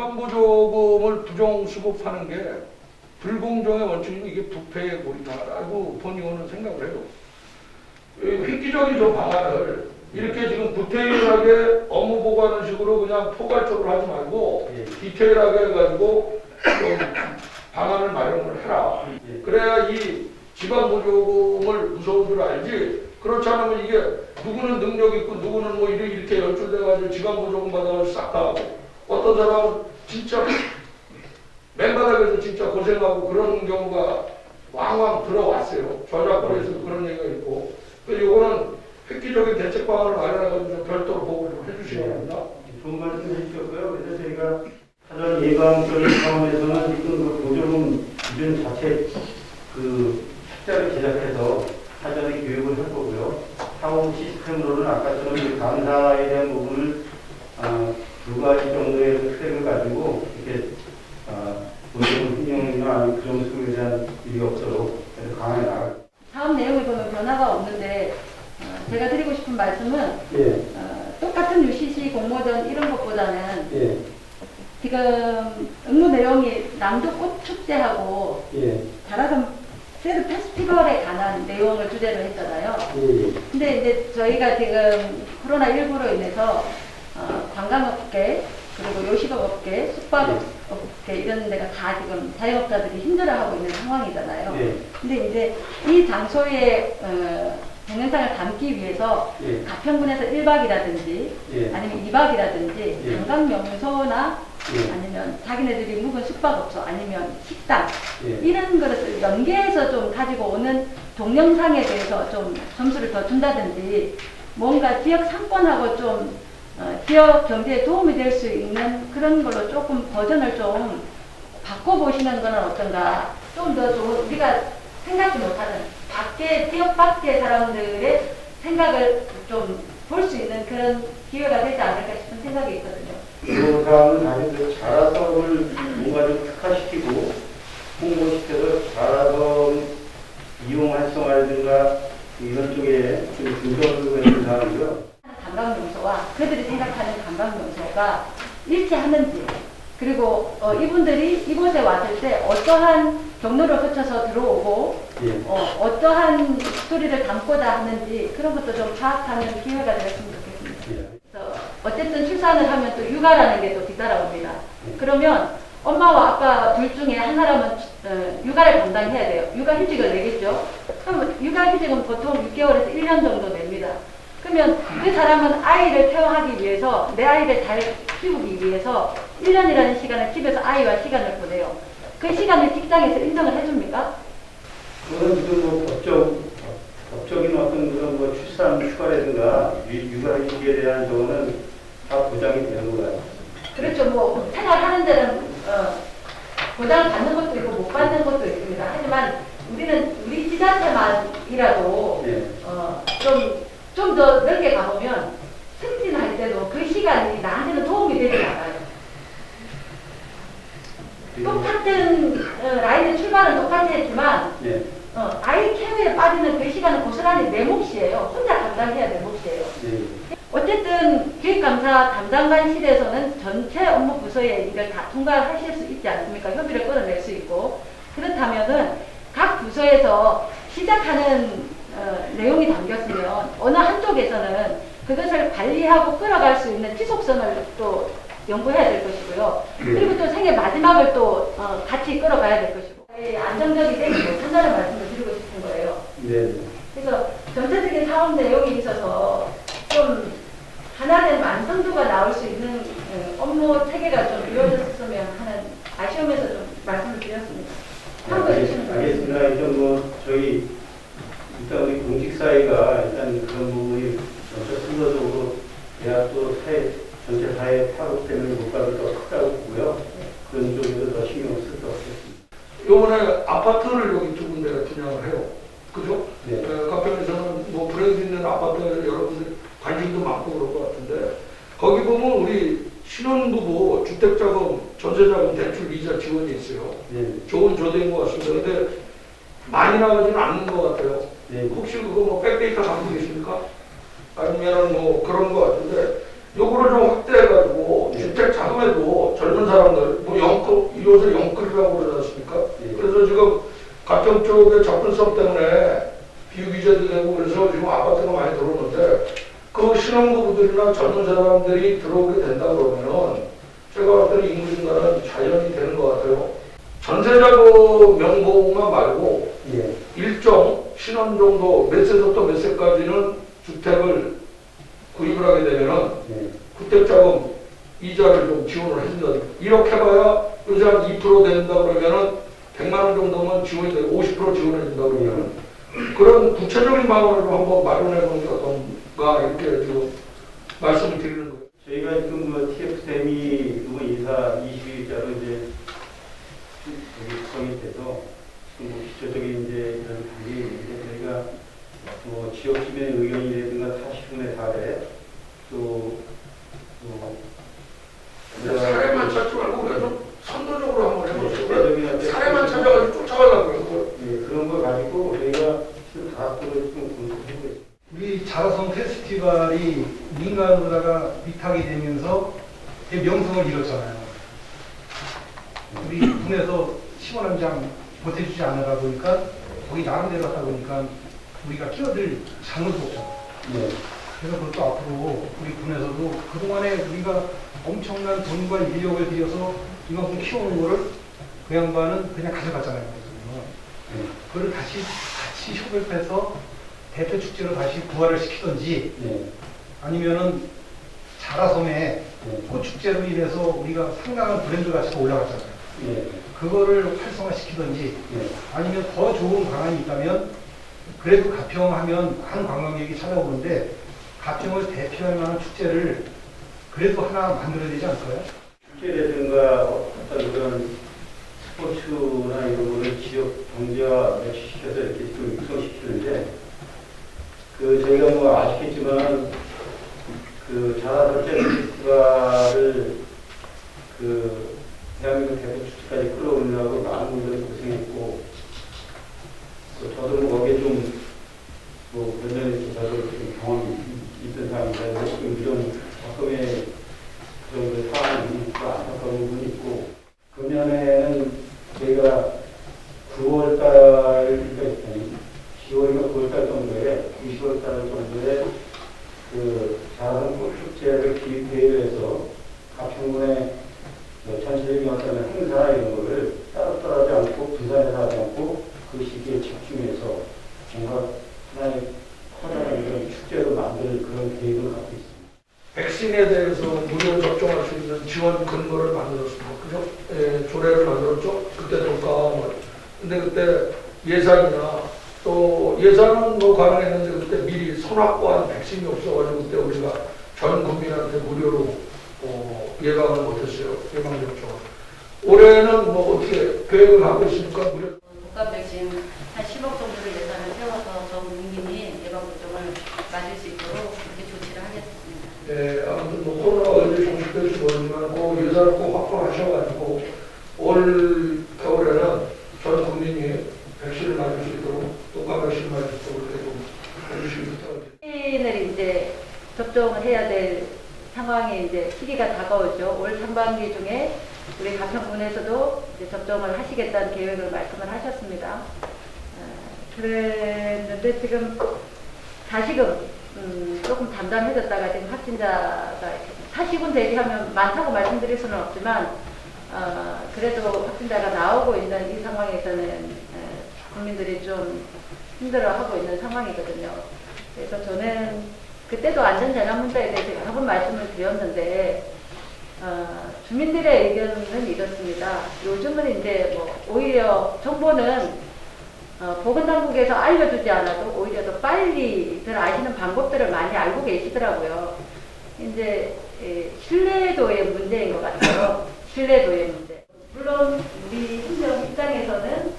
지방보조금을 부정수급하는 게 불공정의 원칙은 이게 부패의 고리다라고 본의원은 생각을 해요. 획기적인 저 방안을 이렇게 지금 디테일하게 업무 보고하는 식으로 그냥 포괄적으로 하지 말고 디테일하게 해가지고 좀 방안을 마련을 해라. 그래야 이 지방보조금을 무서운 줄 알지. 그렇지 않으면 이게 누구는 능력 있고 누구는 뭐 이렇게 연출돼가지고 지방보조금 받아가지고 싹 다 하고 어떤 사람은 진짜 맨바닥에서 진짜 고생하고 그런 경우가 왕왕 들어왔어요. 저작권에서도 그런 얘기가 있고. 그래서 이거는 획기적인 대책 방안을 마련해가지고 좀 별도로 보고를 좀 해주시기 바랍니다. 좋은 말씀 해주셨고요. 그래서 저희가 사전 예방적인 차원에서는 지금 그 보조금 기준 자체 그 숫자를 제작해서 사전에 교육을 할 거고요. 향후 시스템으로는 아까처럼 그 감사에 대한 부분을 두 가지 정도의 트랙을 가지고 이렇게 보조금 횡령이나 아니면 부정수급에 대한 일이 없도록 강화해 나갈. 사업 내용에 보면 변화가 없는데 제가 드리고 싶은 말씀은 예. 똑같은 UCC 공모전 이런 것보다는 예. 지금 업무 내용이 남도꽃축제하고 예. 다락원 세드 페스티벌에 관한 내용을 주제로 했잖아요. 예. 근데 이제 저희가 지금 코로나19로 인해서 관광업계 그리고 요식업업계, 숙박업계 이런 데가 다 지금 자영업자들이 힘들어하고 있는 상황이잖아요. 예. 근데 이제 이 장소에 동영상을 담기 위해서 예. 가평군에서 1박이라든지 예. 아니면 2박이라든지 예. 관광명소나 예. 아니면 자기네들이 묵은 숙박업소 아니면 식당 예. 이런 것을 연계해서 좀 가지고 오는 동영상에 대해서 좀 점수를 더 준다든지 뭔가 지역 상권하고 좀 지역 경제에 도움이 될 수 있는 그런 걸로 조금 버전을 좀 바꿔보시는 건 어떤가. 좀 더 좋은, 우리가 생각지 못하는 밖에, 지역 밖의 사람들의 생각을 좀 볼 수 있는 그런 기회가 되지 않을까 싶은 생각이 있거든요. 이 사항은 사실 자라섬을 뭔가 좀 특화시키고 홍보시켜서 자라섬 이용 활성화라든가 이런 쪽에 좀 중점을 두는 사항이고요. 관광명소와 그들이 생각하는 관광명소가 일치하는지 그리고 이분들이 이곳에 왔을 때 어떠한 경로를 거쳐서 들어오고 예. 어떠한 스토리를 담고자 하는지 그런 것도 좀 파악하는 기회가 되었으면 좋겠습니다. 예. 그래서 어쨌든 출산을 하면 또 육아라는 게 또 뒤따라옵니다. 그러면 엄마와 아빠 둘 중에 한 사람은 육아를 담당해야 돼요. 육아휴직을 내겠죠. 그럼 육아휴직은 보통 6개월에서 1년 정도 냅니다. 그러면 그 사람은 아이를 케어하기 위해서 내 아이를 잘 키우기 위해서 1년이라는 시간을 집에서 아이와 시간을 보내요. 그 시간을 직장에서 인정을 해줍니까? 그건 지금 뭐 법적인 어떤 그런 뭐 출산 휴가라든가 육아휴직에 대한 저거는 다 보장이 되는 거예요. 그렇죠. 뭐 생활하는 데는 보장을 받는 것도 있고 못 받는 것도 있습니다. 하지만 우리는 우리 지자체만이라도 예. 좀 더 넓게 가보면 승진할 때도 그 시간이 나한테는 도움이 되지 않아요. 똑같은 라인의 출발은 똑같이 했지만 예. 아이 케어에 빠지는 그 시간은 고스란히 내 몫이에요. 혼자 감당해야 될 몫이에요. 예. 어쨌든 기획감사 담당관실에서는 전체 업무 부서의 일을 다 통과하실 수 있지 않습니까? 협의를 끌어낼 수 있고 그렇다면은 각 부서에서 시작하는 내용이 담겼으면 어느 한쪽에서는 그것을 관리하고 끌어갈 수 있는 지속성을 또 연구해야 될 것이고요. 그리고 또 생애 마지막을 또 같이 끌어가야 될 것이고 안정적이 되지 못한다는 말씀을 드리고 싶은 거예요. 네. 그래서 전체적인 사업 내용에 있어서 좀 하나된 완성도가 나올 수 있는 업무 체계가 좀 이루어졌으면 하는 아쉬움에서 좀 말씀을 드렸습니다. 참고해 주시면 알겠습니다. 일단 뭐 저희 일단 우리 공직사회가 일단 그런 부분이 순서적으로 대학도 전체 사회 파급되는 효과가 더 크다고 보고요. 그런 쪽에서 더 신경을 쓸 것 같습니다. 요번에 아파트를 여기 두 군데가 분양을 해요. 그죠? 네. 가평에서는 뭐 브랜드 있는 아파트 여러분들 관심도 많고 그럴 것 같은데 거기 보면 우리 신혼부부 주택자금, 전세자금 대출 이자 지원이 있어요. 네. 좋은 조대인 것 같습니다. 근데 많이 나가지는 않는 것 같아요. 네. 혹시 그거 뭐 백데이터 갖고 계십니까? 아니면 뭐 그런 것 같은데 요거를 좀 확대해가지고 예. 주택 자금에도 젊은 사람들 뭐 요새 영끌이라고 그러지 않습니까? 예. 그래서 지금 가평 쪽의 접근성 때문에 비유기재도 되고 그래서 지금 아파트가 많이 들어오는데 그 신혼부부들이나 젊은 사람들이 들어오게 된다 그러면은 제가 봤을 때 인구 증가는 자연이 되는 것 같아요. 전세자금 명목만 말고 예. 일정 신혼 정도 몇 세부터 몇 세까지는 주택을 구입을 하게 되면은 예. 주택자금 이자를 좀 지원을 해준다. 이렇게 봐야 요새 한 2% 된다 그러면은 100만 원 정도면 지원이 되고 50% 지원해준다 그러면은 그런 구체적인 방안을 좀 한번 마련해 보는 게 어떤가 이렇게 지금 말씀을 드리는 거예요. 저희가 지금 뭐 TF세미 뭐 인사 20일자로 이제 성립돼서 지금 뭐 기초적인 이제 이런 단계에 있는데 저희가 뭐 지역 주민 의견이라든가 타시군에 달해 또 사례만 찾지 말고 우리가 좀 선도적으로 한번 해보세요. 구체적인 사례만 찾아가지고 쫓아가려고요. 예, 그런 걸 가지고 저희가 지금 다각도로 좀 분석하고 있습니다. 우리 자라섬 페스티벌이 민간으로다가 위탁이 되면서 되게 명성을 잃었잖아요. 우리 군에서 시원 장 보태주지 않으다 보니까 거기 나름대로 하다 보니까 우리가 끼어들 장을 없잖아요. 네. 그래서 그것도 앞으로 우리 군에서도 그동안에 우리가 엄청난 돈과 인력을 들여서 이만큼 키우는 거를 그 양반은 그냥 가져갔잖아요. 네. 그걸 다시 같이 협업해서 대표 축제로 다시 부활을 시키든지 네. 아니면은 자라섬에 네. 꽃축제로 인해서 우리가 상당한 브랜드 가치가 올라갔잖아요. 네. 그거를 활성화시키든지 네. 아니면 더 좋은 방안이 있다면 그래도 가평하면 많은 관광객이 찾아오는데 가평을 대표할 만한 축제를 그래도 하나 만들어야 되지 않을까요? 축제라든가 어떤 그런 스포츠나 이런 거를 지역 경제와 매치시켜서 이렇게 좀 육성시키는데 그 저희가 뭐 아시겠지만 그 자라섬 페스티벌을 그 대한민국 대표 축제까지 끌어올리려고 많은 분들이 고생했고 또 저도 뭐 거기에 좀 뭐 몇 년 이렇게 저도 좀 경험이 있던 사람인데 지금 이런 작품의 그런 그 상황이 있고 안타까운 부분이 있고 금년에는 저희가 9월달 10월인가 9월달 정도에 20월달 정도에 그 자라섬 꽃축제를 기획해서 가평군의 전체적인 어떤 행사 이런 거를 따로따로 하지 않고 분산해서 하지 않고 그 시기에 집중해서 뭔가 하나의 커다란 이런 축제로 만들 그런 계획을 갖고 있습니다. 백신에 대해서 무료 접종할 수 있는 지원 근거를 만들었습니다. 그죠? 예, 조례를 만들었죠. 그때 정가을. 근데 그때 예산이나 또 예산은 뭐 가능했는데 그때 미리 선확보한 백신이 없어가지고 그때 우리가 전 국민한테 무료로 예방을 못했어요. 예방 접종을. 올해는 뭐 어떻게 계획을 하고 있습니까? 무료. 복합 백신 한 10억 정도를 예산을 세워서 전 국민이 예방접종을 맞을 수 있도록 그렇게 조치를 하겠습니다. 예, 아무튼 뭐 코로나가 언제 종식될지 모르지만 그 예산을 꼭 확보하셔가지고 올 겨울에는 전 국민이 백신을 맞을 수 있도록 독감 백신을 맞을 수 있도록 이렇게 좀 해주시기 부탁드립니다. 백신을 이제 접종을 해야 될 상황이 이제 시기가 다가오죠. 올 상반기 중에 우리 가평군에서도 이제 접종을 하시겠다는 계획을 말씀을 하셨습니다. 그랬는데 지금 다시금 조금 잠잠해졌다가 지금 확진자가 사시군 대비하면 많다고 말씀드릴 수는 없지만 그래도 확진자가 나오고 있는 이 상황에서는 국민들이 좀 힘들어하고 있는 상황이거든요. 그래서 저는 그때도 안전재난문자에 대해서 여러 번 말씀을 드렸는데 주민들의 의견은 이렇습니다. 요즘은 이제 뭐 오히려 정보는 보건당국에서 알려주지 않아도 오히려 더 빨리들 아시는 방법들을 많이 알고 계시더라고요. 이제 신뢰도의 문제인 것 같아요. 신뢰도의 문제. 물론 우리 행정 입장에서는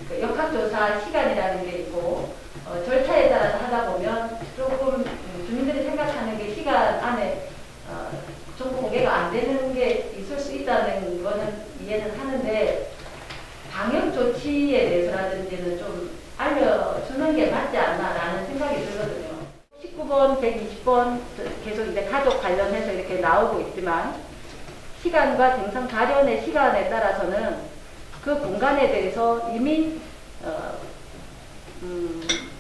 그 역학조사 시간이라는 게 있고 절차에 따라서 하다 보면 조금 주민들이 생각하는 게 시간 안에 정보 공개가 안 되는 게 있을 수 있다는 거는 이해는 하는데 방역 조치에 대해서라든지는 좀 알려주는 게 맞지 않나라는 생각이 들거든요. 19번 110번, 120번 계속 이제 가족 관련해서 이렇게 나오고 있지만 시간과 쟁상 발현의 시간에 따라서는 그 공간에 대해서 이미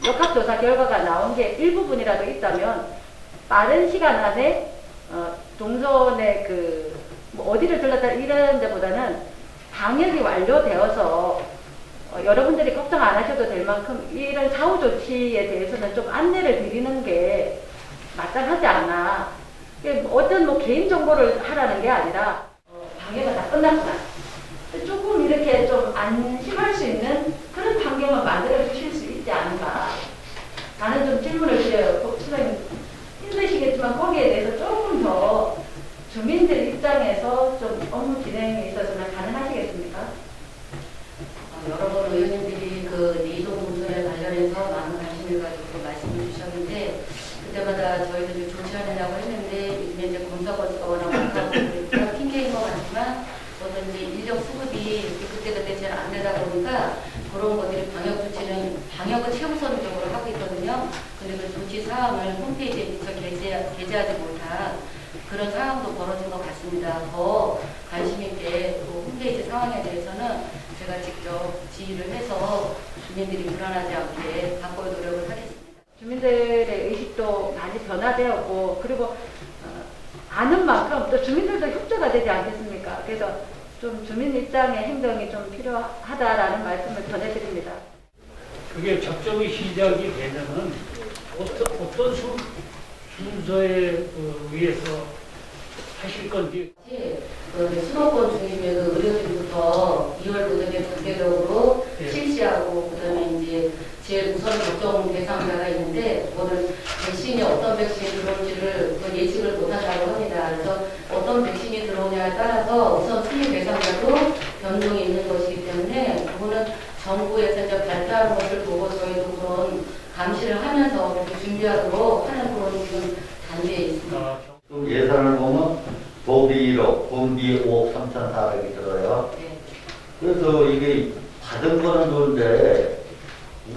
역학조사 결과가 나온 게 일부분이라도 있다면 빠른 시간 안에 동선의 뭐 어디를 들렀다 이런 데보다는 방역이 완료되어서 여러분들이 걱정 안 하셔도 될 만큼 이런 사후 조치에 대해서는 좀 안내를 드리는 게 마땅하지 않나. 어떤 뭐 개인 정보를 하라는 게 아니라 방역은 다 끝났구나. 조금 이렇게 좀 안심할 수 있는 그런 환경을 만들어 주실 수 있지 않은가. 나는 좀 질문을 드려요. 선생님 힘드시겠지만 거기에 대해서 조금 더 주민들 입장에서 좀 업무 진행에 있어서는 가능하시겠습니까? 여러 번 의원님들이 그 이동 문서에 관련해서 많은 관심을 가지고 말씀을 주셨는데 그때마다 저희도 좀 조치하느냐고 했는데 이제 검사 거치거나 못하고 핑계인 것 같지만 저는 이제 인력 수급이 그때그때 잘 안 되다 보니까 그런 것들이 방역 조치는 방역을 최우선적으로 하고 있거든요. 근데 그 조치 사항을 홈페이지에 미처 게재하지 못한 그런 상황도 벌어진 것 같습니다. 더 관심 있게 그 홈페이지 상황에 대해서는 제가 직접 지휘를 해서 주민들이 불안하지 않게 바꿀 노력을 하겠습니다. 주민들의 의식도 많이 변화되었고 그리고 아는 만큼 또 주민들도 협조가 되지 않겠습니까? 그래서 좀 주민 입장의 행동이 좀 필요하다라는 말씀을 전해드립니다. 그게 접종이 시작이 되면은 어떤 순서에 의해서 하실 건지. 수도권 중심의 그 의료진부터 2월 도정에 단계적으로 예. 실시하고 그다음에 이제 제일 우선 접종 대상자가 있는데 그거는 백신이 어떤 백신이 들어올지를 예측을 못한다고 합니다. 그래서 어떤 백신이 들어오냐에 따라서 우선 순위 대상자도 변동이 있는 것이기 때문에 그거는 정부에서 이제 발표하는 것을 보고 저희도 그런 감시를 하면서 그렇게 준비하도록 하는 그런 지금 단계에 있습니다. 좀 예산을 보면 도비 1억, 본비 5억 3,400이 들어요. 네. 그래서 이게 받은 거는 좋은데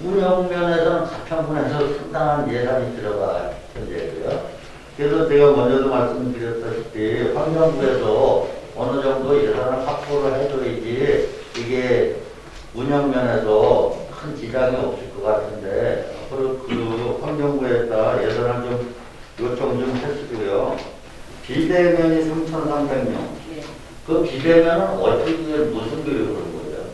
운영 면에서는 가평군에서 상당한 예산이 들어가 현재고요. 그래서 제가 먼저도 말씀드렸다시피 환경부에서 어느 정도 예산을 확보를 해줘야지 이게 운영 면에서 큰 지장이 없을 것 같은데 앞으로 그 환경부에다 예산을 좀 요청 좀 해주고요. 비대면이 3,300명. 네. 그 비대면은 어떻게 무슨 교육을 하는 거예요?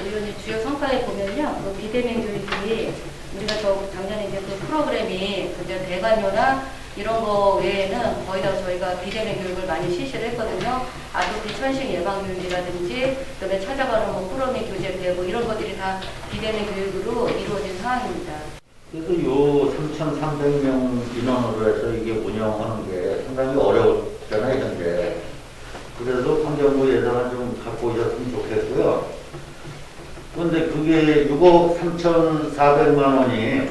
의원님 주요 성과에 보면요, 그 비대면 교육이 우리가 작년에 이제 그 프로그램이 이제 대관료나 이런 거 외에는 거의 다 저희가 비대면 교육을 많이 실시를 했거든요. 아토피 천식 예방 교육이라든지 그다음에 찾아가는 뭐 꾸러미 교재 배우 이런 것들이 다 비대면 교육으로 이루어진 상황입니다. 그래서 요 3,300명 인원으로 해서 이게 운영하는 게 상당히 어려웠잖아요, 현재. 그래서 환경부 예산을 좀 갖고 오셨으면 좋겠고요. 그런데 그게 6억 3,400만 원이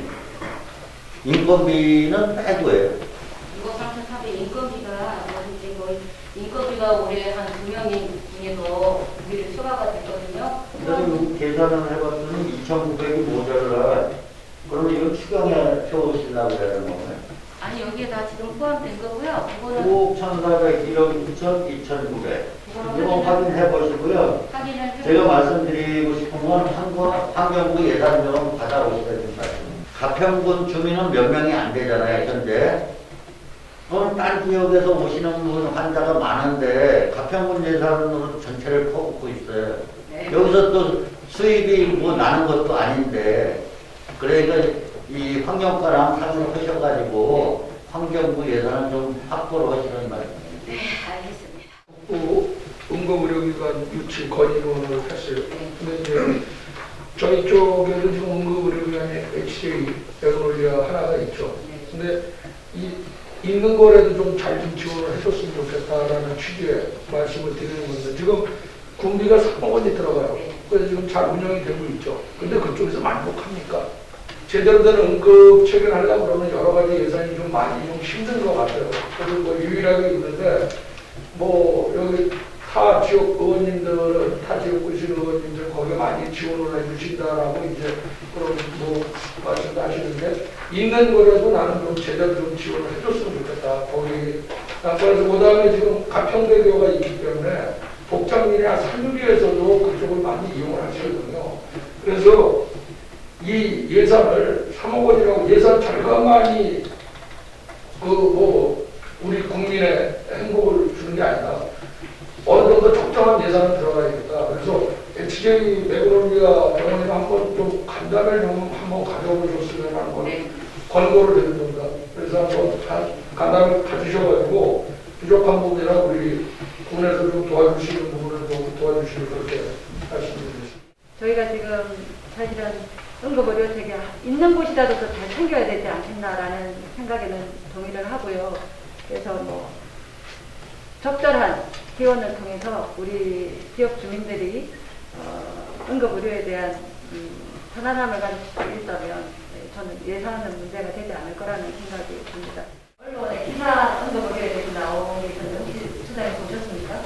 인건비는 빼고예요. 6억 3,400 인건비가 뭐든지 거의 인건비가 올해 한 2명이 중에서 우리를 추가가 됐거든요. 그래서 요 계산을 해봤더니 2,900이 모자라. 그러면 이거 추경에 채우시려고 그러는 거예요? 아니 여기에 다 지금 포함된 거고요. 그거는 5억 1,400, 1억 6천, 2,900. 이거 확인해 보시고요. 확인을 해보고 제가 말씀드리고 싶은 건 환경부 예산 좀 받아오시라는 말씀. 가평군 주민은 몇 명이 안 되잖아요, 현재. 그럼 딴 지역에서 오시는 분 환자가 많은데 가평군 예산으로 전체를 퍼붓고 있어요. 네. 여기서 또 수입이 뭐 나는 것도 아닌데 그러니까 이 환경과랑 상의를 하셔가지고 환경부 예산을 좀 확보를 하시는 말씀이에요. 네, 알겠습니다. 또 응급의료기관 유치 건의론을 했어요. 네. 근데 이제 저희 쪽에도 지금 응급의료기관에 HJ 에그놀리아 하나가 있죠. 네. 근데 있는 거라도 좀 잘 좀 지원을 해줬으면 좋겠다라는 취지의 말씀을 드리는 건데 지금 군비가 3억 원이 들어가요. 네. 그래서 지금 잘 운영이 되고 있죠. 근데 그쪽에서 만족합니까? 제대로 된 응급 체계하려고 그러면 여러 가지 예산이 좀 많이 좀 힘든 것 같아요. 그리고 뭐 유일하게 있는데 뭐 여기 타 지역 의원님들은 타 지역 구실 의원님들 거기에 많이 지원을 해주신다라고 이제 그런 뭐 말씀도 하시는데 있는 거라도 나는 좀 제대로 좀 지원을 해줬으면 좋겠다. 거기 그래서 그다음에 지금 가평대교가 있기 때문에 복장리나 산유리에서도 그쪽을 많이 이용을 하시거든요. 그래서 이 예산을 3억 원이라고 예산 절감만이 우리 국민의 행복을 주는 게 아니라 어느 정도 적정한 예산은 들어가야겠다. 그래서 HJ 맥그놀리아 병원에 한번 좀 간담회를 좀 한번 가져보셨으면 하는 걸 권고를 드린 겁니다. 그래서 한번 간담회 가주셔가지고 부족한 부분이나 우리 군에서 좀 도와주시는 부분을 좀 도와주시는 그렇게 말씀드리겠습니다. 저희가 지금 사실은 응급의료 체계 있는 곳이라도 더 잘 챙겨야 되지 않겠나라는 생각에는 동의를 하고요. 그래서 뭐 적절한 지원을 통해서 우리 지역 주민들이 응급의료에 대한 편안함을 가질 수 있다면 저는 예산은 문제가 되지 않을 거라는 생각이 듭니다. 언론에 기사 응급의료에 대해서 나오고 있던데 혹시 수사에 보셨습니까?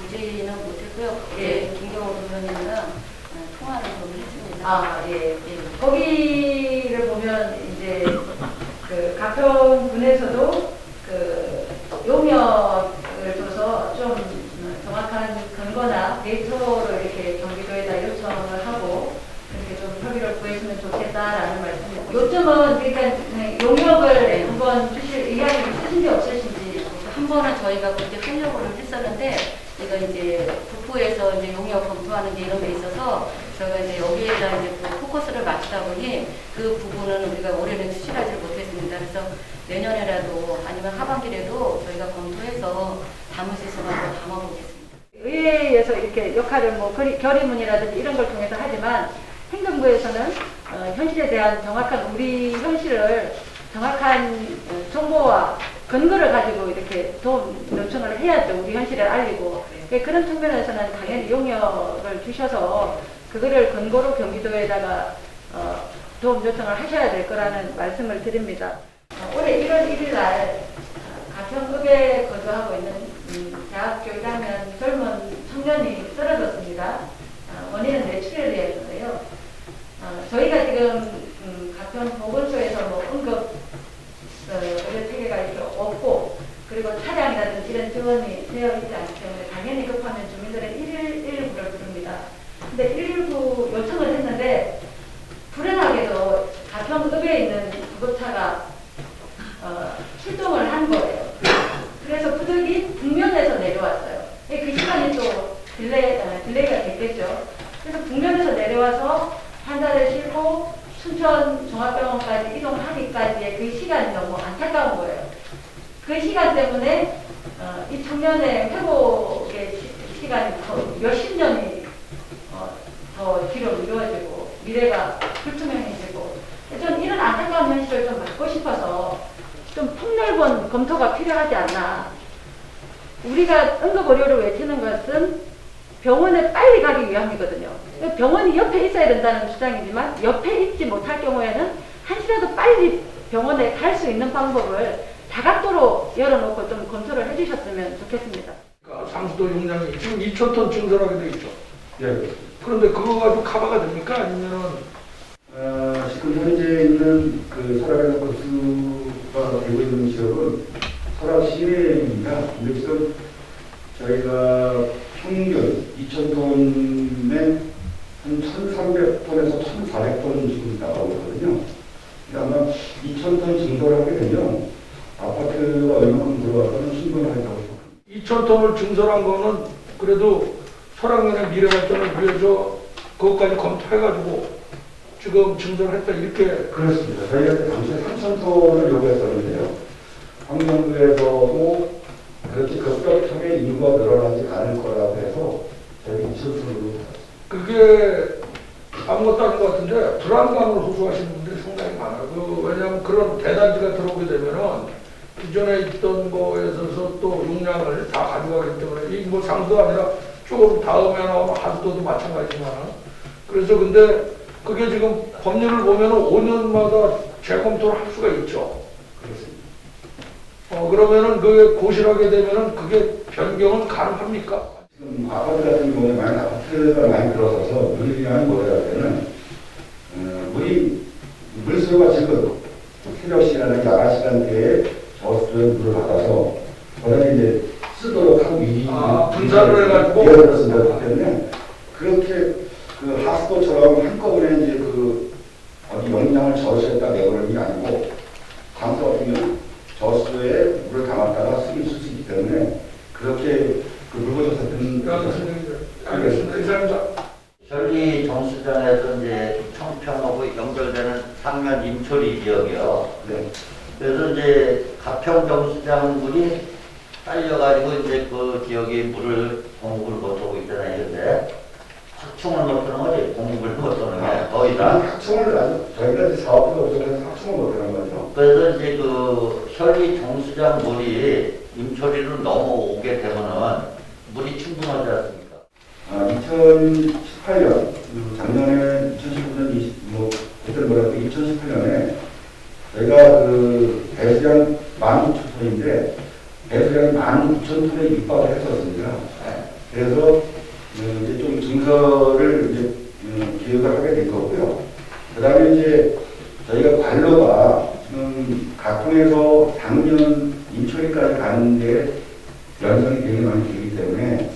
보지는 못했고요. 예. 김경호 부모님이랑 통화를 좀 했습니다. 아, 예. 거기를 보면 이제 그 가평군에서도 그 용역을 줘서 좀 정확한 근거나 데이터를 이렇게 경기도에다 요청을 하고 이렇게 좀 협의를 구했으면 좋겠다라는 말씀입니다. 요점은 그러니까 용역을 한번 주실 의향이 있으신지 없으신지 한 번은 저희가 그때 하려고는 했었는데 제가 이제 북부에서 이제 용역 검토하는 게 이런 게 있어서 저희가 이제 여기에다 이제 그 포커스를 맞추다 보니 그 부분은 우리가 올해는 추진하지 못했습니다. 그래서 내년에라도 아니면 하반기라도 저희가 검토해서 담을 수 있으면 한번 담아보겠습니다. 의회에서 이렇게 역할을 뭐 결의문이라든지 이런 걸 통해서 하지만 행정부에서는 현실에 대한 정확한 우리 현실을 정확한 정보와 근거를 가지고 이렇게 도움 요청을 해야죠. 우리 현실을 알리고. 그런 측면에서는 당연히 용역을 주셔서 그거를 근거로 경기도에다가 도움 요청을 하셔야 될 거라는 말씀을 드립니다. 올해 1월 1일 날 가평읍에 거주하고 있는 대학교 1학년 젊은 청년이 쓰러졌습니다. 원인은 뇌출혈이었는데요. 저희가 지금 가평 보건소에서 뭐 응급 의료 체계가 이렇게 없고 그리고 차량이라든지 이런 지원이 되어 있지 않기 때문에 당연히 급하면 주민들은 119를 부릅니다. 근데 119 요청을 했는데 불행하게도 가평읍에 있는 구급차가 출동을 한 거예요. 그래서 부득이 북면에서 내려왔어요. 그 시간이 또 딜레이가 됐겠죠. 그래서 북면에서 내려와서 환자를 싣고 순천 종합병원까지 이동하기까지의 그 시간이 너무 안타까운 거예요. 그 시간 때문에 이 청년의 회복의 시간이 몇십 년이 더 뒤로 미뤄지고 미래가 불투명해지고 저는 이런 안타까운 현실을 좀 막고 싶어서 좀 폭넓은 검토가 필요하지 않나. 우리가 응급의료를 외치는 것은 병원에 빨리 가기 위함이거든요. 병원이 옆에 있어야 된다는 주장이지만 옆에 있지 못할 경우에는 한시라도 빨리 병원에 갈 수 있는 방법을 다각도로 열어놓고 좀 검토를 해주셨으면 좋겠습니다. 그러니까 상수도 용량이 지금 2,000톤 증설하게 돼 있죠. 예. 그런데 그거 가지고 커버가 됩니까? 아니면은 지금 현재 있는 그 설악에서 거수가 되고 있는 지역은 설악 시내입니다. 근데 지금 저희가 평균 2,000톤에 한 1,300톤에서 1,400톤 지금 나가고 있거든요. 아마 2,000톤 증설을 하게 되면 아파트가 얼마큼 들어갈까는 충분히 하다고 생각합니다. 2,000톤을 증설한 거는 그래도 설악면의 미래 발전을 위해서 그것까지 검토해가지고 지금 증설을 했다 이렇게. 그렇습니다. 저희가 당시에 3,000톤을 요구했었는데요. 환경부에서도 그렇게 급격하게 인구가 늘어나지 않을 거라고 해서 저희 2,000톤으로 그게 아무것도 아닌 것 같은데 불안감을 호소하시는 분들이 상당히 많아요. 왜냐하면 그런 대단지가 들어오게 되면은 기존에 있던 거에 있어서 또 용량을 다 가져가기 때문에 이 뭐 상도 아니라 조금 다음에 나오면 하수도도 마찬가지지만 그래서 근데 그게 지금 법률을 보면은 5년마다 재검토를 할 수가 있죠. 그렇습니다. 그러면은 그게 고실하게 되면은 그게 변경은 가능합니까? 지금 아파트 같은 경우에 만약 아파트가 많이 들어서서 물이 많이 모여야 되는 물수요가 지금 새벽 시간에 야간 시간대에 저수에 물을 받아서 저는 이제 쓰도록 하기 위해 분산을 해가지고 이어졌습니다. 때문에 그렇게 그 하수도처럼 한꺼번에 이제 그 어디 용량을 저수에다 내보내는 게 아니고 강서 같은 경우는 저수에 물을 담았다가 쓰기 쓸 수 있기 때문에 그렇게 그 물고조사는 알겠습니다. 이사입니다. 현리 정수장에서 이제 청평하고 연결되는 상면 임초리 지역이요. 네. 그래서 이제 가평 정수장 물이 딸려가지고 이제 그 지역이 물을 공급을 못하고 있잖아요. 근데 확충을 못하는 거지 공급을 못하는 게 거의 다. 확충을 아주 저희가 이제 사업부가 없어서 확충을 못하는 거죠. 그래서 이제 그 현리 정수장 물이 임초리로 넘어오게 되면은 물이 충분하지 않습니까? 2018년, 작년에 2019년, 그때 뭐라고 2018년에 저희가 그 배수량 19,000톤인데 배수량이 19,000톤에 육박을 했었습니다. 그래서 이제 좀 증설을 이제 기획을 하게 된 거고요. 그 다음에 이제 저희가 관로가 지금 가평에서 당년 인천까지 가는데 연장이 되게 많이 되기 때문에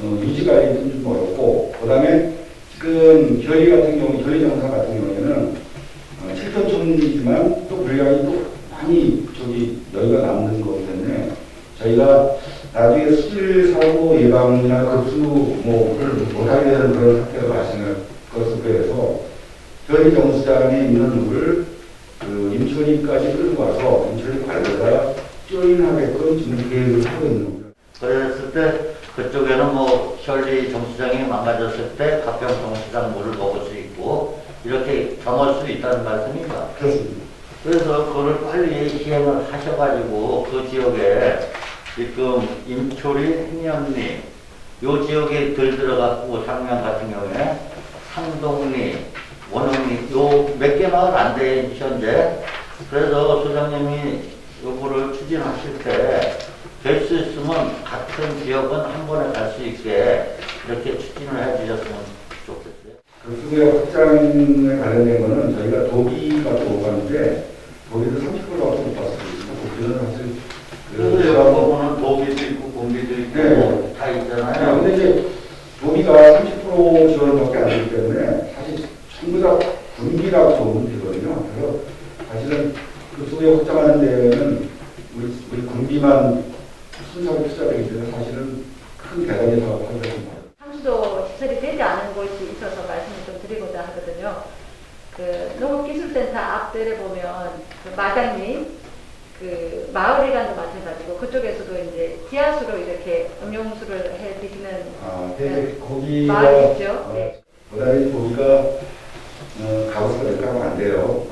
유지관리도 좀 어렵고, 그 다음에 지금 결의 같은 경우, 결의 정사 같은 경우에는 7,000톤이지만 또 물량이 또 많이 여유가 남는 거기 때문에 저희가 나중에 수질 사고 예방이나 급수 못하게 되는 그런 사태가 발생할 것을 그래서 결의 정수장에 있는 물을 그 임천리까지 끌고 와서 임천리 관리가 조인하게끔 지금 계획을 하고 있는 겁니다. 그랬을 때 그쪽에는 뭐 현리 정수장이 망가졌을 때 가평 정수장 물을 먹을 수 있고 이렇게 담을 수 있다는 말씀입니다. 그렇습니다. 그래서 그걸 빨리 시행을 하셔가지고 그 지역에 지금 임초리, 행년리 요 지역에 들어갔고 상면 같은 경우에 상동리, 원흥리 요 몇 개 마을 안 돼 현재. 그래서 소장님이 요거를 추진하실 때 될 수 있으면 같은 지역은 한 번에 갈 수 있게 이렇게 추진을 해주셨으면 좋겠어요. 그 수구역 확장에 관련된 거는 저희가 도기가 또 오가는데 도기도 30%밖에 못 봤습니다. 도기는 사실 그래서 여기 보면은 도비도 있고 공비도 있고 네. 다 있잖아요. 근데 이제 도기가 30% 지원밖에 안 되기 때문에 사실 전부 다 군비라고 적으면 되거든요. 그래서 사실은 그 수구역 확장하는 데에는 우리 군비만 순서로 투자되기 때문에 사실은 큰 대단히 사업하는 겁니다. 상수도 시설이 되지 않은 곳이 있어서 말씀을 좀 드리고자 하거든요. 그 농업기술센터 앞들에 보면 그 마당리, 그 마을이랑도 마찬가지고 그쪽에서도 이제 지하수로 이렇게 음용수를 해 드시는 거기가 마을이 있죠. 네. 그다음에 거기가 가구수가 몇 가구가 안 돼요.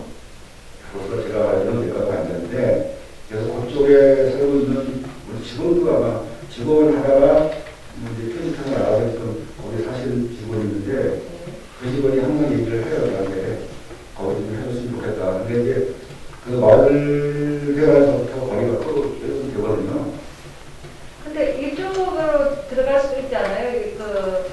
가구수가 제가 알기로는 몇 가구가 안 되는데 그래서 그쪽에 살고 있는 우리 직원도 아마 직원을 하다가 이제 편집하고 나가서 지금 거기 사시는 직원이 있는데 그 직원이 항상 얘기를 해요. 나한테 거기 좀 해줬으면 좋겠다. 근데 이제 그 마을 회관에서부터 거리가 계속 되거든요. 근데 이쪽으로 들어갈 수도 있지 않아요? 그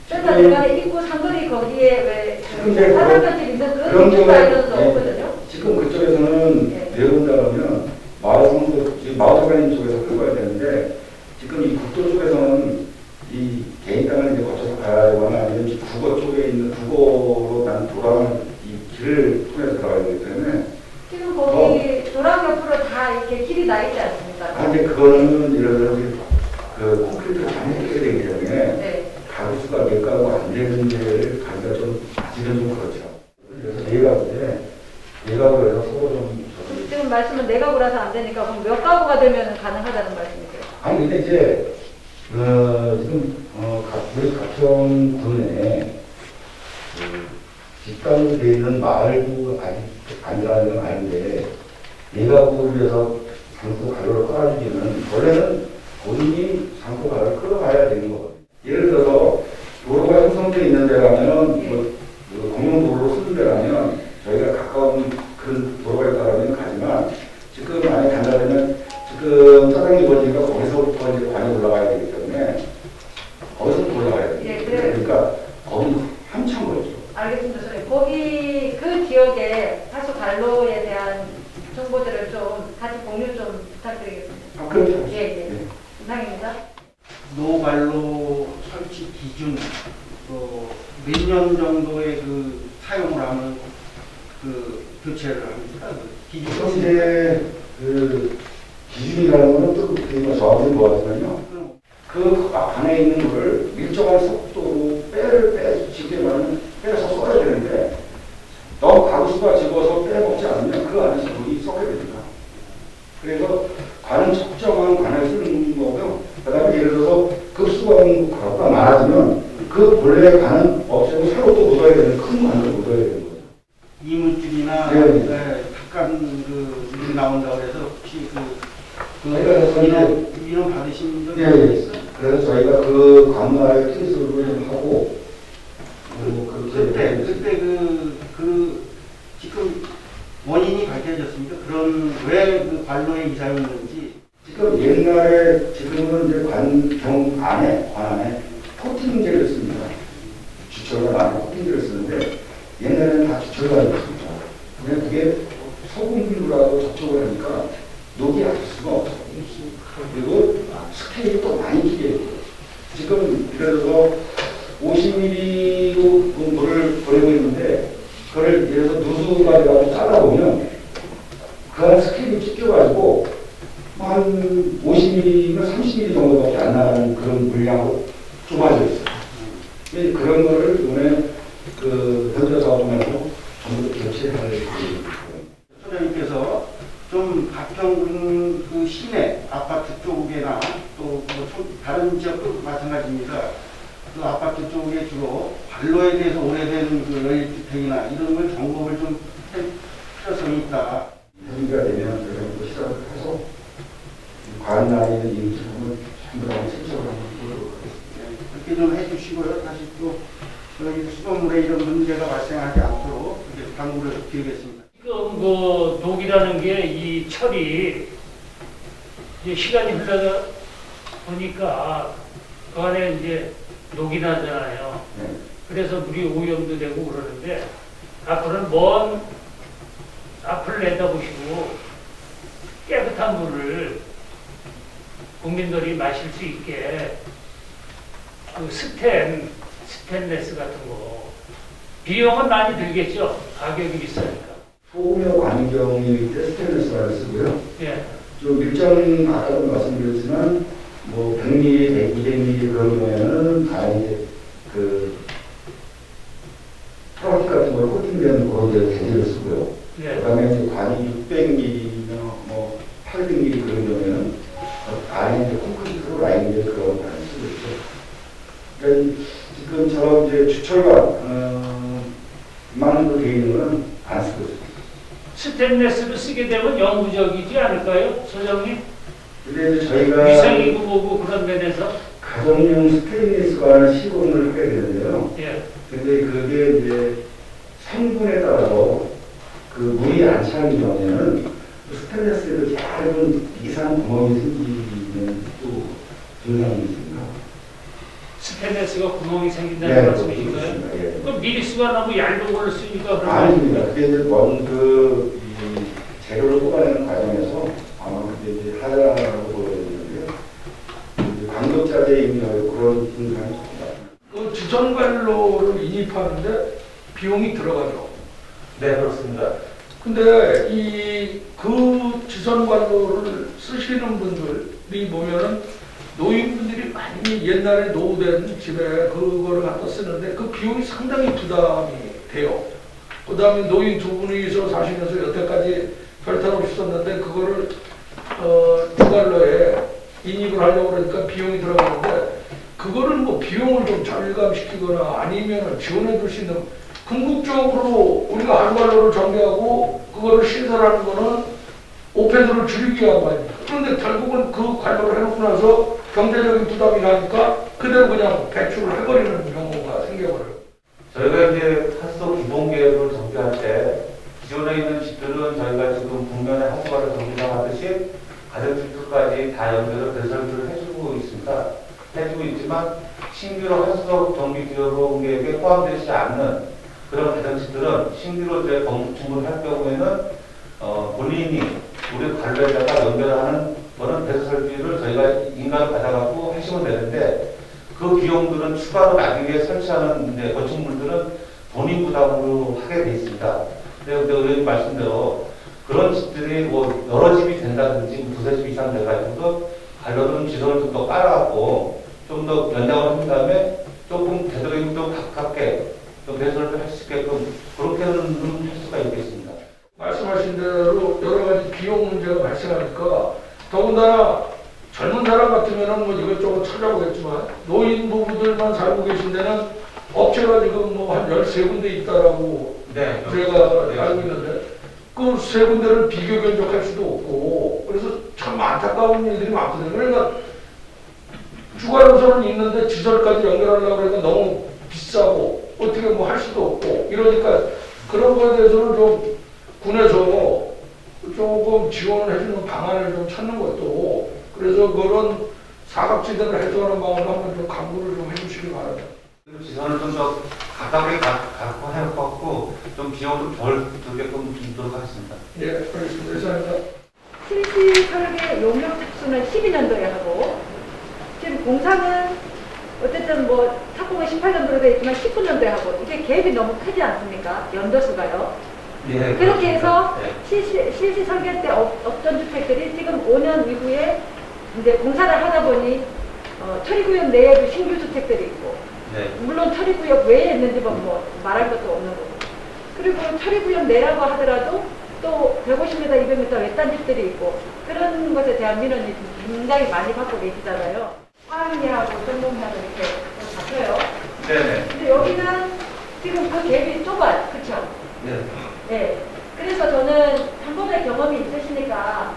센터 들어가는 입구 상거리 거기에 왜 화장실 있는 그런 입구에는 없거든요? 지금 그쪽에서는 내려온다 그러면 마을회관 쪽에서 끌어야 되는데 지금 이 국도 쪽에서는 이 개인 땅을 이제 거쳐서 가야 되거나 아니면 국어 쪽에 있는 국어로 난 돌아가는 이 길을 통해서 들어가야 되기 때문에 지금 거기 도랑 옆으로 다 이렇게 길이 나 있지 않습니까? 근데 그거는 예를 들어 그 콘크리트가 많이 해결이 되기 때문에 네. 가구수가 몇 가구 안 되는 데를 가기가 좀 아직은 좀 그렇죠. 그래서 내가구에서 서로 좀 지금 말씀은 네 가구라서 안 되니까 그럼 몇 가구가 되면 가능하다는 말씀이세요? 아니 근데 이제 지금 우리 가평군에 집단으로 되어 있는 마을도 아직 아니라는 건 아닌데 내가구를 위해서 상수 가로를 끌어주기는 원래는 본인이 상수 가로를 끌어가야 되는 거거든요. 예를 들어서 도로가 형성되어 있는 데라면 공용도로로 쓰는 데라면 저희가 가까운 그런 도로가 있다면 가지만 지금 만약에 간다면 지금 짜장면 번지가 거기서부터 이제 관이 올라가야 되기 때문에 거기서부터 올라가야 돼요. 예, 그래요. 그러니까 거기 한참 걸죠. 알겠습니다, 선생님. 거기 그 지역에 하수 관로에 대한 사례를 좀 같이 공유 좀 부탁드리겠습니다. 그렇죠. 예, 예. 이상입니다. 노관로 설치 기준 몇 년 정도의 그 사용을 하면 그 교체를 합니까? 그 지금 기준 이제 그 기준이라는 거는 또 그게 정확히 뭐하지만요. 그 안에 있는 거를 일정한 속도로 집게만 빼서 써야 되는데 너무 가구수가 적어서 빼먹지 않으면 그 안에서 물이 썩게 됩니다. 그래서 관은 적정한 관을 쓰는 거고요. 그 다음에 예를 들어서 급수가 많아지면 그 본래 관은 없애고 새로 또 묻어야 되는 큰 관을 묻어야 되는 거죠. 이물질이나 네. 약간 그 물이 나온다고 해서 혹시 그래서 인원 받으신 분 예, 예. 그래서 저희가 그 관마를 테스트를 좀 하고 그때 지금 원인이 밝혀졌습니까? 그런 왜 그 관로에 이상이 있는지. 지금 옛날에 지금은 이제 관 안에 코팅제를 씁니다. 주철관 안에 코팅제를 쓰는데 옛날에는 다 주철관이었습니다. 그냥 그게 소금물하고 접촉을 하니까 녹이 알 수가 없어요. 그리고 스케일이 또 많이 기게 지금 예를 들어서 50mm로 물을 보내고 있는데 그걸 예를 들어서 누수가 돼가지고 잘라보면 그 안에 스케일이 찢겨가지고 한 50mm면 30mm 정도밖에 안 나가는 그런 물량으로 좁아져 있어요. 그런 거를 이번에 그 현장 작업하면서 전부 교체를 할 거예요. 소장님께서 좀 가평 그 시내 아파트 쪽에나 또뭐 다른 지역도 마찬가지입니다. 그 아파트 쪽에 주로 관로에 대해서 오래된 그 연립주택이나 이런 걸 점검을 좀 할 필요성이 있다. 해지가 되면 그런 시작을 해서 관나에 있는 임직을 전부 다 세척을 하고 그렇게 좀 해주시고요. 다시 또 저희 수돗물에 이런 문제가 발생하지 않도록 이렇게 당부를 드리겠습니다. 지금 그 녹이라는 게 이 철이 이제 시간이 흘러다 보니까 그 안에 이제 녹이 나잖아요. 네. 그래서 물이 오염도 되고 그러는데 앞으로는 먼 앞을 내다보시고 깨끗한 물을 국민들이 마실 수 있게 그 스테인레스 같은 거 비용은 많이 들겠죠. 가격이 비싸니까. 소금의 관경이 스테인리스를 쓰고요. 예. 좀 일정 아까도 말씀드렸지만 뭐 100mm, 200mm 그런 경우에는 다 이제 그 플라스틱 같은 걸 코팅된 그런 데 대제를 쓰고요. 예. 그다음에 이제 관이 600mm나 뭐 800mm 그런 경우에는 안에 이제 콘크리트로 라인된 그런 관을 쓰고 있죠. 그러니까 지금처럼 이제 주철관 만으로 되어 있는 건 안 쓰고 있어요. 스테인레스를 쓰게 되면 영구적이지 않을까요, 소장님? 근데 이제 저희가 위생이고 뭐고 그런 면에서. 가정용 스테인리스 관을 시공을 하게 되는데요. 예. 근데 그게 이제 성분에 따라서 그 물이 안 차는 경우에는 스테인리스에도 얇은 이상 구멍이 생기는 또 증상이 있습니다. 스테인레스가 구멍이 생긴다는 네, 말씀이신가요? 예. 그럼 미리수가 너무 얇은 걸 쓰니까 그런 아닙니다. 그게 이제 먼 재료를 뽑아내는 과정에서 아마 그게 이제 하얀라고 보여야 되는데요. 광급자재에 있는 그런 증상이 있습니다. 그 지선관로를 인입하는데 비용이 들어가죠. 네, 그렇습니다. 근데 그 지선관로를 쓰시는 분들이 보면은 노인분들이 많이 옛날에 노후된 집에 그거를 갖다 쓰는데 그 비용이 상당히 부담이 돼요. 그 다음에 노인 두 분이서 사시면서 여태까지 별탈 없이 썼는데 그거를 주관로에 인입을 하려고 그러니까 비용이 들어가는데 그거를 뭐 비용을 좀 절감시키거나 아니면 지원해 줄 수 있는 궁극적으로 우리가 한관로를 정비하고 그거를 신설하는 거는 오펜스를 줄이기 위한 거 아닙니까? 그런데 결국은 그 관로를 해놓고 나서 경제적인 부담이 나니까 그대로 그냥 배출을 해버리는 경우가 생겨버려요. 저희가 이제 하수도 기본 계획을 정비할 때 기존에 있는 집들은 저희가 지금 국면에 하수관을 정비하듯이 가정주택까지 다 연결을 배설비를 해주고 있습니다. 해주고 있지만 신규로 하수도 정비 기본 계획에 포함되지 않는 그런 가정집들은 신규로 이제 건축을 할 경우에는 본인이 우리 관로에다가 연결하는 거는 배수 설비를 저희가 인간을 받아갖고 하시면 되는데 그 비용들은 추가로 나중에 설치하는 이제 건축물들은 본인 부담으로 하게 돼 있습니다. 근데 의원님 말씀대로 그런 집들이 뭐 여러 집이 된다든지 두세 집 이상 돼가지고 관로는 지선을 좀 더 깔아갖고 좀 더 연장을 한 다음에 조금 되도록이면 좀 가깝게 좀 배수를 할 수 있게끔 그렇게는 할 수가 있겠습니다. 말씀하신 대로 여러 가지 비용 문제가 발생하니까 더군다나 젊은 사람 같으면은 뭐 이것저것 찾아보겠지만 노인 부부들만 살고 계신 데는 업체가 지금 뭐 한 13군데 있다라고 네. 제가 알고 있는데 그 세 군데를 비교 견적할 수도 없고 그래서 참 안타까운 일들이 많거든요. 그러니까 주관호선은 있는데 지설까지 연결하려고 그러니까 너무 비싸고 어떻게 뭐 할 수도 없고 이러니까 그런 거에 대해서는 좀 군에서 조금 지원을 해주는 방안을 좀 찾는 것도 그래서 그런 사각지대를 해소하는 방안을 한번 좀 강구를 좀 해주시기 바랍니다. 지선을 좀 더 가깝게 갖고 해갖고 좀 비용을 덜 들게끔 주도록 하겠습니다. 예, 알겠습니다. 이상입니다. 실시 설계 용역 특수는 12년도에 하고 지금 공사는 어쨌든 뭐 착공은 18년도로 되어 있지만 19년도에 하고 이게 갭이 너무 크지 않습니까? 연도수가요. 예, 그렇게 해서 네. 실시 설계 때 없던 주택들이 지금 5년 이후에 이제 공사를 하다 보니 처리구역 내에도 신규 주택들이 있고 네. 물론 처리구역 외에 있는 집은 뭐 말할 것도 없는 거고 그리고 처리구역 내라고 하더라도 또 150m, 200m 외딴 집들이 있고 그런 것에 대한 민원이 굉장히 많이 받고 계시잖아요. 화학리하고 전동리하고 이렇게 잡혀요. 네네. 근데 여기는 지금 그 갭이 좁아요. 그렇죠? 네. 네. 그래서 저는 한 번의 경험이 있으시니까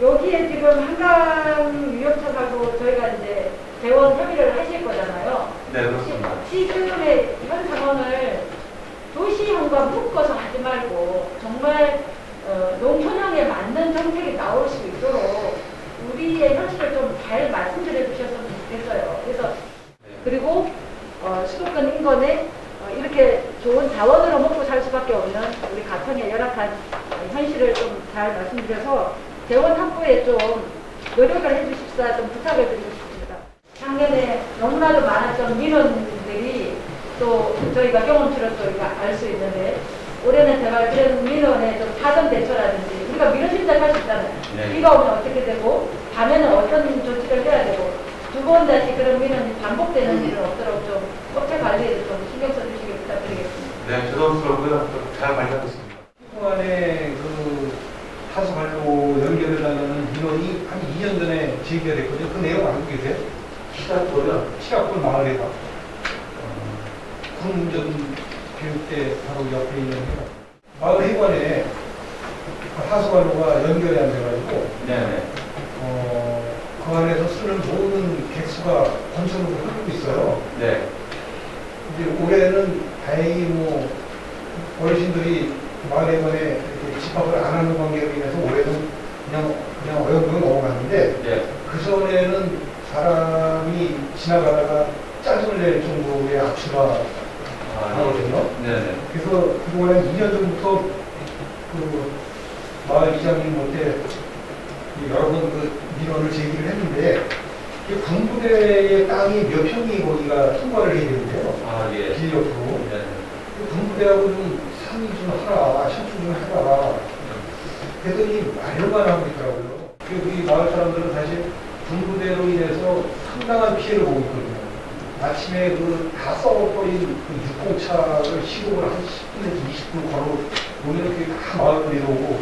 여기에 지금 한강 유역처하고 저희가 이제 재원 협의를 하실 거잖아요. 네, 그렇습니다. 지금의 현 상황을 도시형과 묶어서 하지 말고 정말 농촌형에 맞는 정책이 나올 수 있도록 우리의 현실을 좀 잘 말씀드려 주셨으면 좋겠어요. 그래서 그리고 수도권 인근에 이렇게 좋은 자원으로 먹고 살 수밖에 없는 우리 가천의 열악한 현실을 좀 잘 말씀드려서 재원 확보에 좀 노력을 해주십사 좀 부탁을 드리고 싶습니다. 작년에 너무나도 많았던 민원들이 또 저희가 경험치로 또 알 수 있는데 올해는 제발 그런 민원에 좀 사전 대처라든지 우리가 민원 신청할 수 있잖아요. 네. 비가 오면 어떻게 되고 밤에는 어떤 조치를 해야 되고 두 번 다시 그런 민원이 반복되는 일은 없도록 좀 업체 관리에도 좀 신경 써주시길 부탁드리겠습니다. 네, 죄송스럽고요. 잘 관리하겠습니다. 그동안에 그 하수 관로 연결해달라는 민원이 한 2년 전에 제기가 됐거든요. 그 내용 알고 계세요? 시각보면 시각골 마을에다 구름운전 교육대 바로 옆에 있는 회관. 마을 회관에 하수관로가 연결이 안 돼가지고 네네. 그 안에서 쓰는 모든 객수가 건천으로 흐르고 있어요. 네. 이제 올해는 다행히 뭐 어르신들이 마을 회관에 이렇게 집합을 안 하는 관계로 인해서 올해는 그냥 어영부영 넘어갔는데 네. 그 전에는 사람이 지나가다가 짜증을 낼 정도의 악취가 나거든요. 네네. 그래서 그동안에 2년 전부터 그 마을 이장님한테 여러 번 그 민원을 제기를 했는데 군부대의 땅이 몇 평이 거기가 통과를 해야 되는데요. 아, 예. 길 옆으로. 네. 군부대하고 좀 상의 좀 하라, 신청 좀 해라. 그랬더니 말만 하고 있더라고요. 우리 마을 사람들은 사실 군부대로 인해서 상당한 피해를 보고 있거든요. 아침에 그 다 썩어버린 그 유공차를 시공을 한 10분에서 20분 걸어 오면 그게 다 마을로 내려오고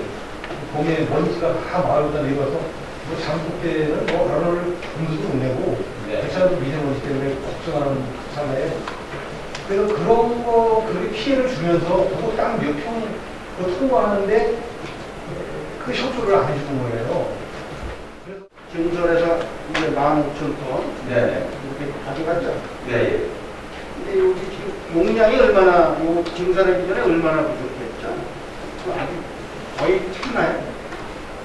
봄에 먼지가 다 마을로 내려와서 뭐 장국 때는 뭐 단어를 음수도 못 내고 네. 그 차도 미세먼지 때문에 걱정하는 차에 그래서 그런 거 그렇게 피해를 주면서 그거 딱 몇 평 통과하는데 그 협조를 안 해주는 거예요. 그래서 증설에서 이제 15,000톤 네네. 이렇게 가져갔죠. 네. 근데 여기 지금 용량이 얼마나, 요 증설하기 전에 얼마나 부족했죠? 아직 거의 찼나요?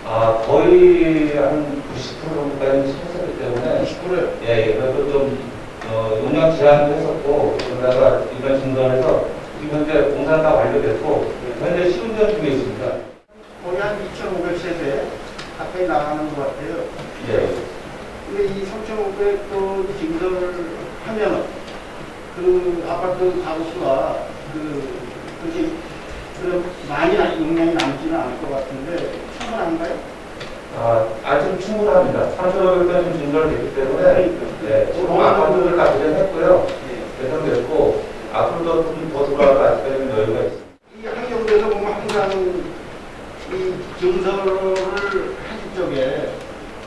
아, 거의 한 90% 정도까지 찼었기 때문에 90%요? 예, 그래도 좀 용량 제한도 했었고 그러다가 이번 중단해서 지금 현재 공사가 완료됐고 현재 시운전 중에 있습니다. 거의 한 2,500세대 가까이 나가는 것 같아요. 예. 근데 이 3,500도 증설을 하면 그 아파트 가구수가 그렇게 많이 용량이 남지는 않을 것 같은데 충분한가요? 아직 충분합니다. 3,500톤 증설됐기 때문에 네, 지금 아파트를 가동했고요. 개선됐고 앞으로도 좀 더 들어갈 아직까지는 여유가 있습니다. 이 환경부에서 보면 항상 이 증설을 하실 적에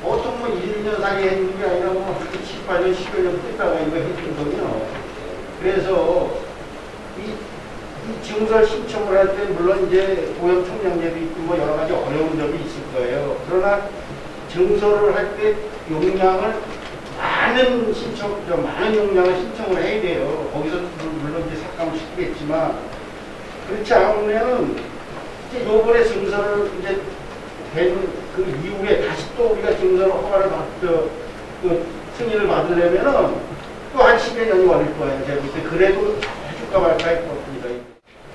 보통 뭐 1, 2년 사이에 했는 게 아니라 뭐 7, 8년, 10여 년 됐다가 이거 했거든요. 그래서 이 증설 신청을 할 때 물론 이제 오염 총량제도 있고 뭐 여러 가지 어려운 점이 있을 거예요. 그러나 증설을 할 때 용량을 많은 용량을 신청을 해야 돼요. 거기서 물론 이제 삭감을 시키겠지만 그렇지 않으면 이제 요번에 증설을 이제 된 그 이후에 다시 또 우리가 증설 허가를 승인을 받으려면은 또 한 10여 년이 걸릴 거예요. 제가 그때 그래도 해줄까 말까 했거든요.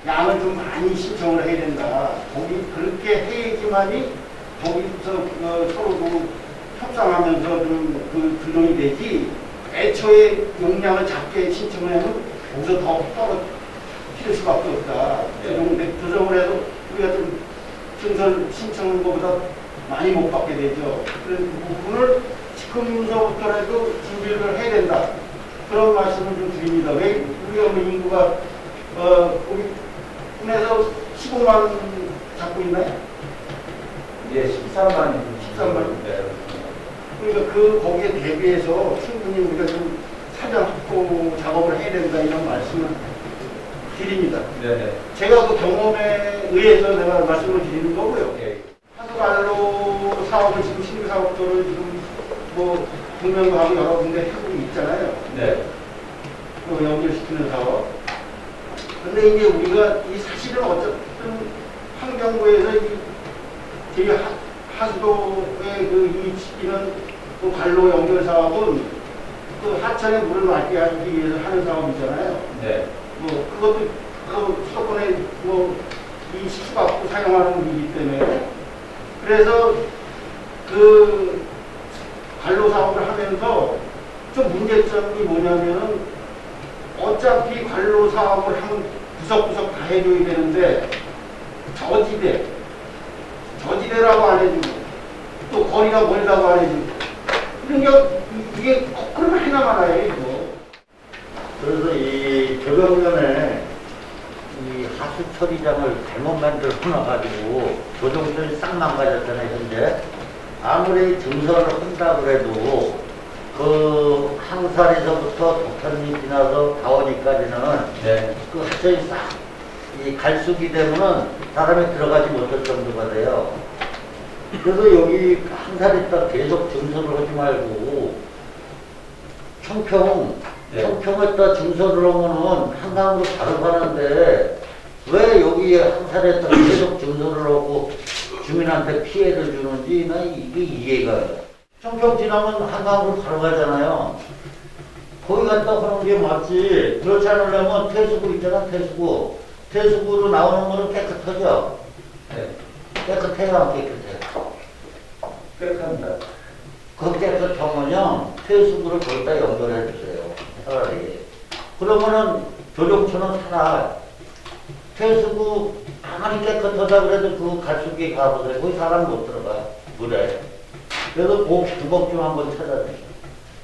양을 좀 많이 신청을 해야 된다. 거기 그렇게 해야지만이 거기서 서로 협상하면서 좀 균형이 되지. 애초에 용량을 작게 신청을 하면 거기서 더 떨어질 수밖에 없다. 조정을 해서 우리가 좀 증설 신청한 것보다 많이 못 받게 되죠. 그래서 그 부분을 지금서부터라도 준비를 해야 된다. 그런 말씀을 좀 드립니다. 왜 우리가 뭐 인구가 우리 군에서 15만 잡고 있나요? 예, 13만. 13만. 네. 그러니까 거기에 대비해서 충분히 우리가 좀 사전 확보 작업을 해야 된다 이런 말씀을 드립니다. 네네. 제가 그 경험에 의해서 내가 말씀을 드리는 거고요. 예. 하수관로 사업을 지금 신규 사업도를 지금 뭐 동명도 하고 여러 군데 하고 있잖아요. 네. 그 연결시키는 사업. 근데 이제 우리가 이 사실은 어쨌든 환경부에서 저희 하수도에 이익시키는 그 관로 연결 사업은 그 하천에 물을 맑게 하기 위해서 하는 사업이잖아요. 네. 뭐 그것도 그 수도권에 이 수받고 사용하는 물이기 때문에 그래서 그 관로 사업을 하면서 좀 문제점이 뭐냐면은 어차피 관로 사업을 하면 구석구석 다 해줘야 되는데 저지대라고 안 해주고 또 거리가 멀다고 안 해주고 그러니까 이게 거꾸로 하나만 해요 이거. 그래서 이 조정면에 이 하수 처리장을 잘못 만들어 놔가지고 조정선이 싹 망가졌잖아요, 현재. 아무리 증설을 한다 그래도 그 항살에서부터 독탄리 지나서 다원이까지는 네. 그 하천이 싹 이 갈수기 되면은 사람이 들어가지 못할 정도가 돼요. 그래서 여기 항살에다 계속 증설을 하지 말고 청평에다 증설을 하면은 한강으로 바로 가는데 왜 여기에 항살에다 계속 증설을 하고 주민한테 피해를 주는지 나 이게 이해가 안 돼. 청평 지나면 한강으로 바로 가잖아요. 거기 갔다 하는 게 맞지. 그렇지 않으려면 태수구 있잖아, 태수구. 태수구로 나오는 거는 깨끗하죠? 네. 깨끗해요, 안 깨끗해요? 깨끗합니다. 그 깨끗하면요, 태수구를 거기다 연결해 주세요. 차라리. 그러면은 조정처는 살아. 태수구 아무리 깨끗하다 그래도 그 갈수기에 가보세요. 거기 사람 못 들어가. 물에. 그래서 두곡 좀 한번 찾아주세요.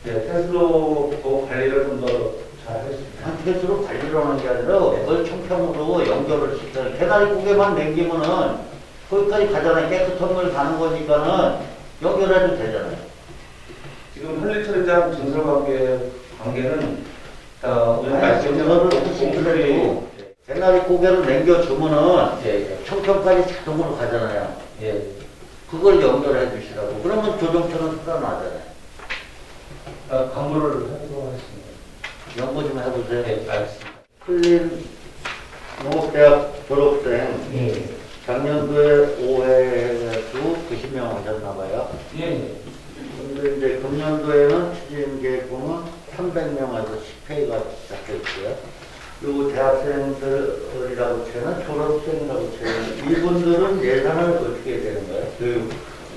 네, 테스로 그 관리를 좀 더 잘 했습니다. 한태수로 관리를 하는 게 아니라 그걸 청평으로 연결을 시켜요. 개나리국에만 남기면은 거기까지 가잖아요. 깨끗한 물 가는 거니까는 연결해도 되잖아요. 지금 한리처리장 증설 관계는 오늘 아니, 말씀 증설을 혹시 그래도 개나리 고개를 남겨주면은 예. 청평까지 자동으로 가잖아요. 예. 그걸 연결해 주시라고. 그러면 조정처는 살아나잖아요. 광고를 하도록 하겠습니다. 연구 좀 해보세요. 네, 알겠습니다. 클린 농업대학 졸업생 작년도에 5회도 90명 하셨나봐요. 예. 근데 이제 금년도에는 추진 계획보면 300명에서 10회가 시작했고요. 요 대학생들이라고 치면 졸업생이라고 치면 이분들은 예산을 어떻게 되는 거예요? 교육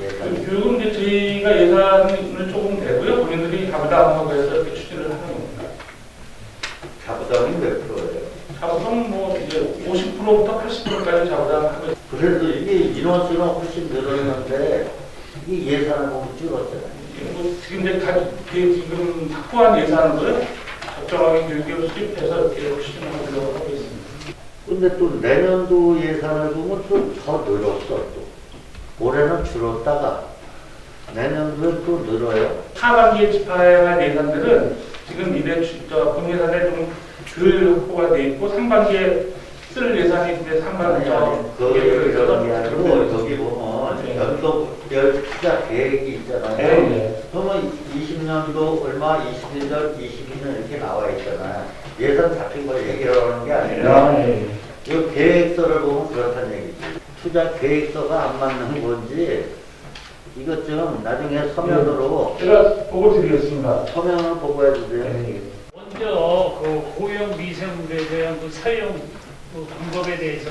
예산이. 교육은 이제 저희가 예산을 조금 내고요. 본인들이 자부담하고 해서 이렇게 추진을 하는 겁니다. 자부담이 몇 프로예요? 자부담은 뭐 이제 50%부터 80%까지 자부담하고 그래도 이게 인원수는 훨씬 늘었는데 이 예산을 보면 줄었잖아요. 뭐 지금 이제 지금 확보한 예산으로 적정하게 교육을 수립해서 이렇게 추진하려고 하고 있습니다. 근데 또 내년도 예산을 보면 또 더 늘었어 또. 올해는 줄었다가 내년도에 또 늘어요. 하반기에 집행할 예산들은 지금 본 예산에 좀 덜 확보가 돼 있고 상반기에 쓸 예산이 이제 상반기 그런 게 아니고 여기 보면 네. 연도별 투자 계획이 있잖아요. 네. 그러면 20년도 얼마, 21년, 22년 이렇게 나와 있잖아요. 예산 잡힌 걸 얘기를 하는 게 아니라 네. 이 계획서를 보면 그렇다는 얘기지. 투자 계획서가 안 맞는 건지 이것 좀 나중에 서면으로 제가 보고 드리겠습니다. 서면을 보고해 주세요. 먼저 그 고용 미세물에 대한 그 사용 그 방법에 대해서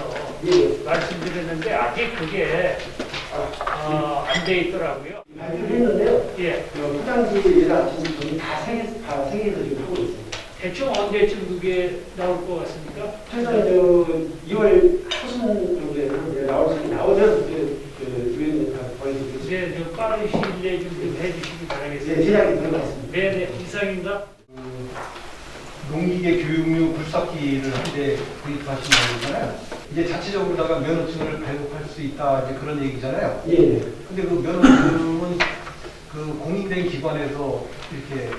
말씀드렸는데 아직 그게 안 돼 있더라고요. 발표를 했는데요. 예. 포장지 예산 지금 저희 다 생해서 지금 하고 있습니다. 대충 언제쯤 그게 나올 것 같습니까? 최소한 2월 하순 정도에는 나오면 위원님 보여드리겠습니다. 이제 좀 빠른 시일 내에 좀 해주시기 바라겠습니다. 네, 제작이 들어갔습니다. 네네, 이상입니다. 농기계 교육료 굴삭기를 한대 구입하신다고 했잖아요. 이제 자체적으로다가 면허증을 발급할 수 있다 이제 그런 얘기잖아요. 예. 근데 그 면허증은 그 공인된 기관에서 이렇게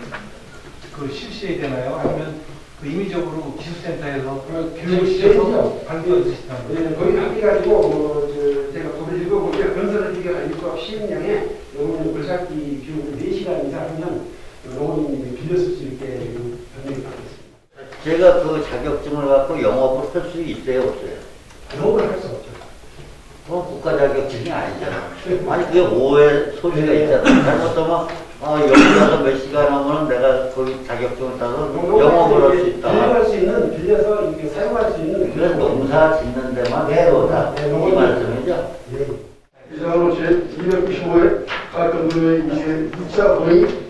그 실시해야 되나요? 아니면 그 임의적으로 기술센터에서 교육을 시켜서 발급할 수 있다는 거예요? 네, 거기 합의가지고 제가 법을 읽어보면 건설기계가 6급 시행령에 요거는 불삭기 교육을 4시간 이상 하면 농원인이 빌렸을 수 있게 변경이 받고 있습니다. 제가 그 자격증을 갖고 영업을 할 수 있어요, 없어요? 영업을 할 수 없죠. 그건 국가 자격증이 아니잖아. 아니 그게 오해 소지가 있잖아. 잘못하면 여기 가서 몇 시간 하면 내가 거기 자격증을 따서 영업을 할 수 있다. 빌려갈 수 있는, 빌려서 이렇게 사용할 수 있는. 그건 농사 짓는 데만 필요하다. 이 말씀이죠? 이상으로 제295회 가평군의 2차 본회의